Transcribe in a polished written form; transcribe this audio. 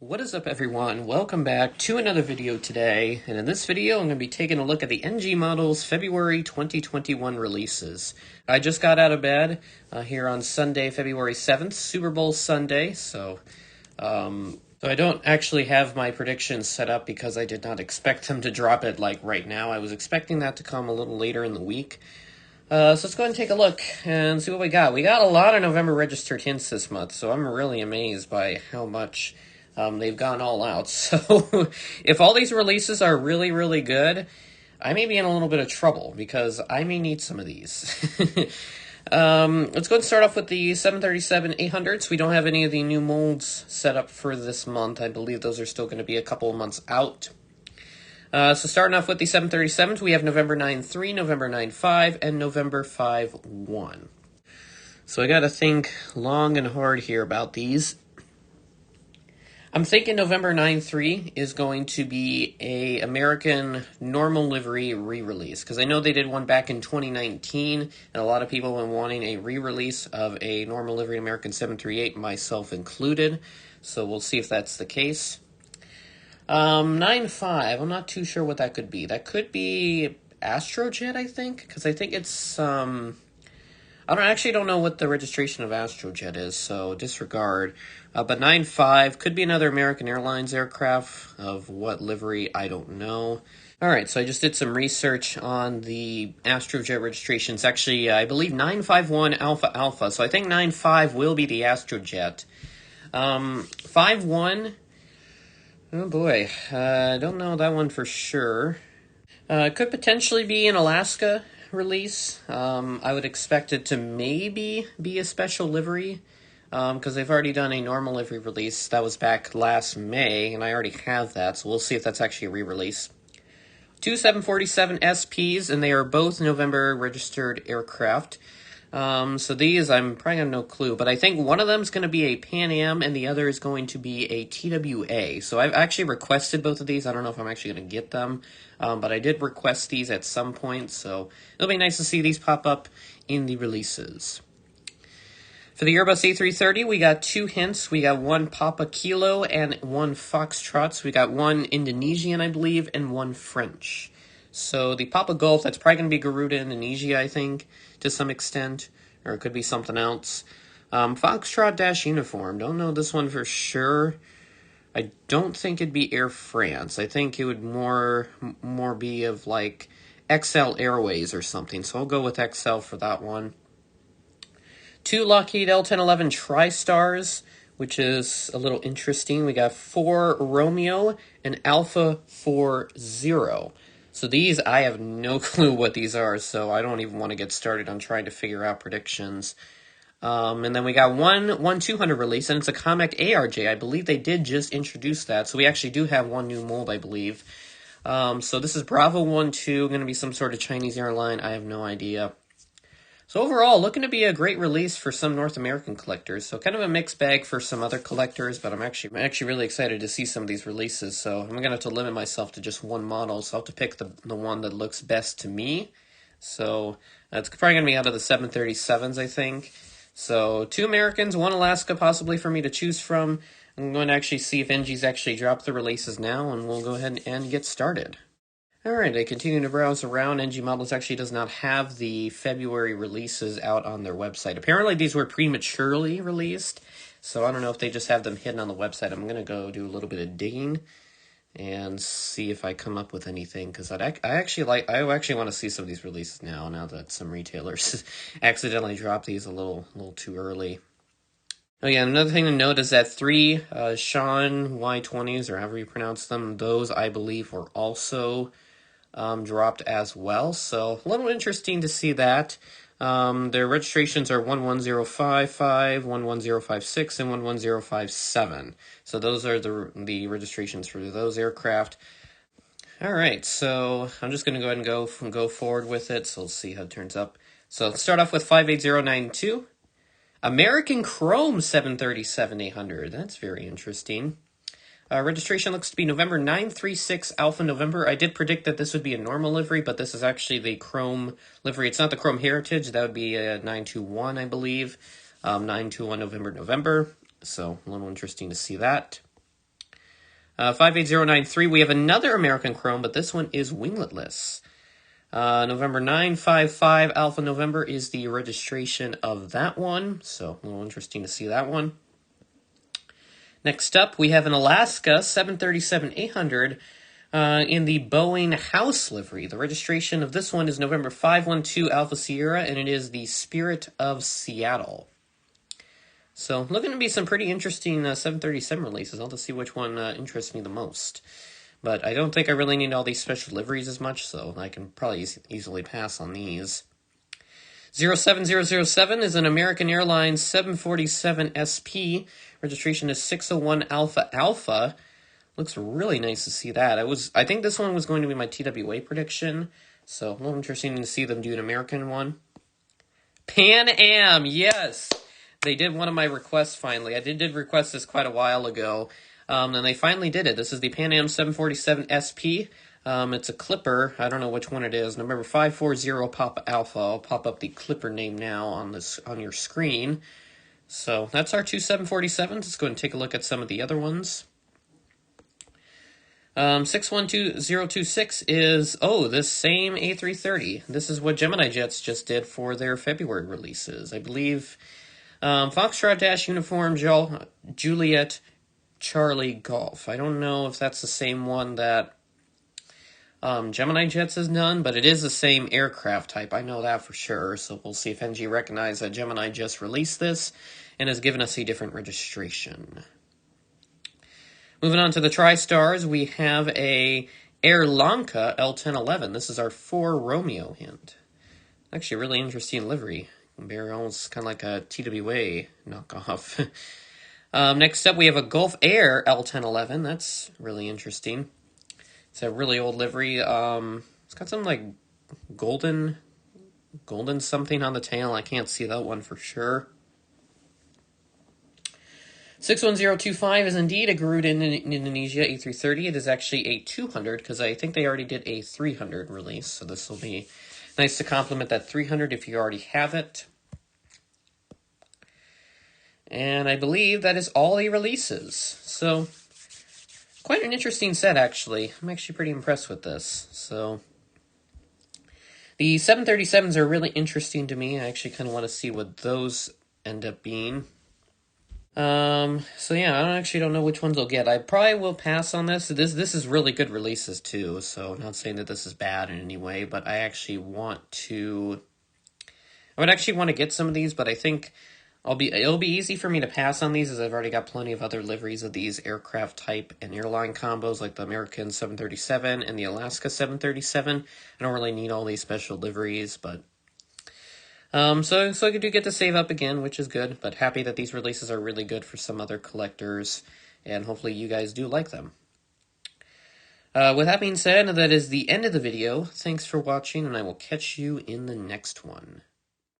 What is up, everyone? Welcome back to another video today, and in this video I'm going to be taking a look at the NG Models February 2021 releases. I just got out of bed here on Sunday, February 7th, Super Bowl Sunday, so I don't actually have my predictions set up because I did not expect them to drop it like right now. I was expecting that to come a little later in the week. So let's go ahead and take a look and see what we got. We got a lot of November registered hints this month, so I'm really amazed by how much they've gone all out. So if all these releases are really, really good, I may be in a little bit of trouble because I may need some of these. Let's go and start off with the 737-800s. We don't have any of the new molds set up for this month. I believe those are still going to be a couple of months out. So starting off with the 737s, we have November 9-3, November 9-5, and November 5-1. So I got to think long and hard here about these. I'm thinking November 9-3 is going to be a American normal livery re-release, because I know they did one back in 2019, and a lot of people have been wanting a re-release of a normal livery American 738, myself included, so we'll see if that's the case. 9-5, I'm not too sure what that could be. That could be Astrojet, I think, because I think it's, I actually don't know what the registration of Astrojet is, so disregard. But 9-5 could be another American Airlines aircraft. Of what livery, I don't know. Alright, so I just did some research on the Astrojet registrations. Actually, I believe 951 Alpha Alpha, so I think 9-5 will be the Astrojet. 5-1, oh boy, I don't know that one for sure. It could potentially be an Alaska release. I would expect it to maybe be a special livery, because they've already done a normal livery release. That was back last May, and I already have that, so we'll see if that's actually a re-release. 2 747 SPs, and they are both November registered aircraft. So these, I'm probably have no clue, but I think one of them is going to be a Pan Am, and the other is going to be a TWA. So I've actually requested both of these. I don't know if I'm actually going to get them, but I did request these at some point, so it'll be nice to see these pop up in the releases. For the Airbus A330, we got 2 hints. We got 1 Papa Kilo and 1 Foxtrot. So we got 1 Indonesian, I believe, and 1 French. So the Papa Golf, that's probably going to be Garuda, Indonesia, I think, to some extent. Or it could be something else. Foxtrot Uniform, don't know this one for sure. I don't think it'd be Air France. I think it would more be of like XL Airways or something. So I'll go with XL for that one. 2 Lockheed L-1011 Tristars, which is a little interesting. We got 4 Romeo and Alpha 40. So these, I have no clue what these are, so I don't even want to get started on trying to figure out predictions. And then we got one 200 release, and it's a Comac ARJ. I believe they did just introduce that, so we actually do have one new mold, I believe. So this is Bravo 12, going to be some sort of Chinese airline. I have no idea. So overall, looking to be a great release for some North American collectors. So kind of a mixed bag for some other collectors, but I'm actually really excited to see some of these releases. So I'm going to have to limit myself to just one model, so I'll have to pick the one that looks best to me. So it's probably going to be out of the 737s, I think. So 2 Americans, 1 Alaska possibly for me to choose from. I'm going to actually see if NG's actually dropped the releases now, and we'll go ahead and get started. Alright, I continue to browse around. NG Models actually does not have the February releases out on their website. Apparently these were prematurely released, so I don't know if they just have them hidden on the website. I'm going to go do a little bit of digging and see if I come up with anything, because I actually want to see some of these releases now that some retailers accidentally dropped these a little too early. Oh yeah, another thing to note is that 3 Sean Y20s, or however you pronounce them, those I believe were also dropped as well, so a little interesting to see that. Their registrations are 11055, 11056, and 11057. So those are the registrations for those aircraft. Alright, so I'm just going to go ahead and go forward with it, so let's see how it turns up. So let's start off with 58092. American Chrome 737-800. That's very interesting. Registration looks to be November 936 Alpha November. I did predict that this would be a normal livery, but this is actually the Chrome livery. It's not the Chrome Heritage. That would be a 921, I believe. 921 November. So a little interesting to see that. 58093, we have another American Chrome, but this one is wingletless. November 955 Alpha November is the registration of that one, so a little interesting to see that one. Next up, we have an Alaska 737-800 in the Boeing house livery. The registration of this one is November 512 Alpha Sierra, and it is the Spirit of Seattle. So, looking to be some pretty interesting 737 releases. I'll have to see which one interests me the most. But I don't think I really need all these special liveries as much, so I can probably easily pass on these. 07007 is an American Airlines 747 SP. Registration is 601 Alpha Alpha. Looks really nice to see that. I think this one was going to be my TWA prediction, so a little interesting to see them do an American one. Pan Am, yes! They did one of my requests finally. I did request this quite a while ago. And they finally did it. This is the Pan Am 747 SP. It's a Clipper. I don't know which one it is. November 540 Papa Alpha. I'll pop up the Clipper name now on your screen. So that's our two 747s. Let's go and take a look at some of the other ones. 612026 is, this same A330. This is what Gemini Jets just did for their February releases. I believe Foxtrot Dash Uniform Juliet Charlie Golf. I don't know if that's the same one that Gemini Jets has done, but it is the same aircraft type. I know that for sure, so we'll see if NG recognizes that Gemini just released this and has given us a different registration. Moving on to the TriStars, we have a AirLanka L1011. This is our 4 Romeo hint. Actually, a really interesting livery. Almost kind of like a TWA knockoff. Next up, we have a Gulf Air L1011. That's really interesting. It's a really old livery. It's got some like golden something on the tail. I can't see that one for sure. 61025 is indeed a Garuda in Indonesia A330. It is actually a 200 because I think they already did a 300 release. So this will be nice to complement that 300 if you already have it. And I believe that is all the releases. So, quite an interesting set, actually. I'm actually pretty impressed with this. So, the 737s are really interesting to me. I actually kind of want to see what those end up being. So yeah, I actually don't know which ones I'll get. I probably will pass on this. This is really good releases, too. So, I'm not saying that this is bad in any way, but I would actually want to get some of these, but I think it'll be easy for me to pass on these as I've already got plenty of other liveries of these aircraft type and airline combos like the American 737 and the Alaska 737. I don't really need all these special liveries, but so I do get to save up again, which is good, but happy that these releases are really good for some other collectors, and hopefully you guys do like them. With that being said, that is the end of the video. Thanks for watching, and I will catch you in the next one.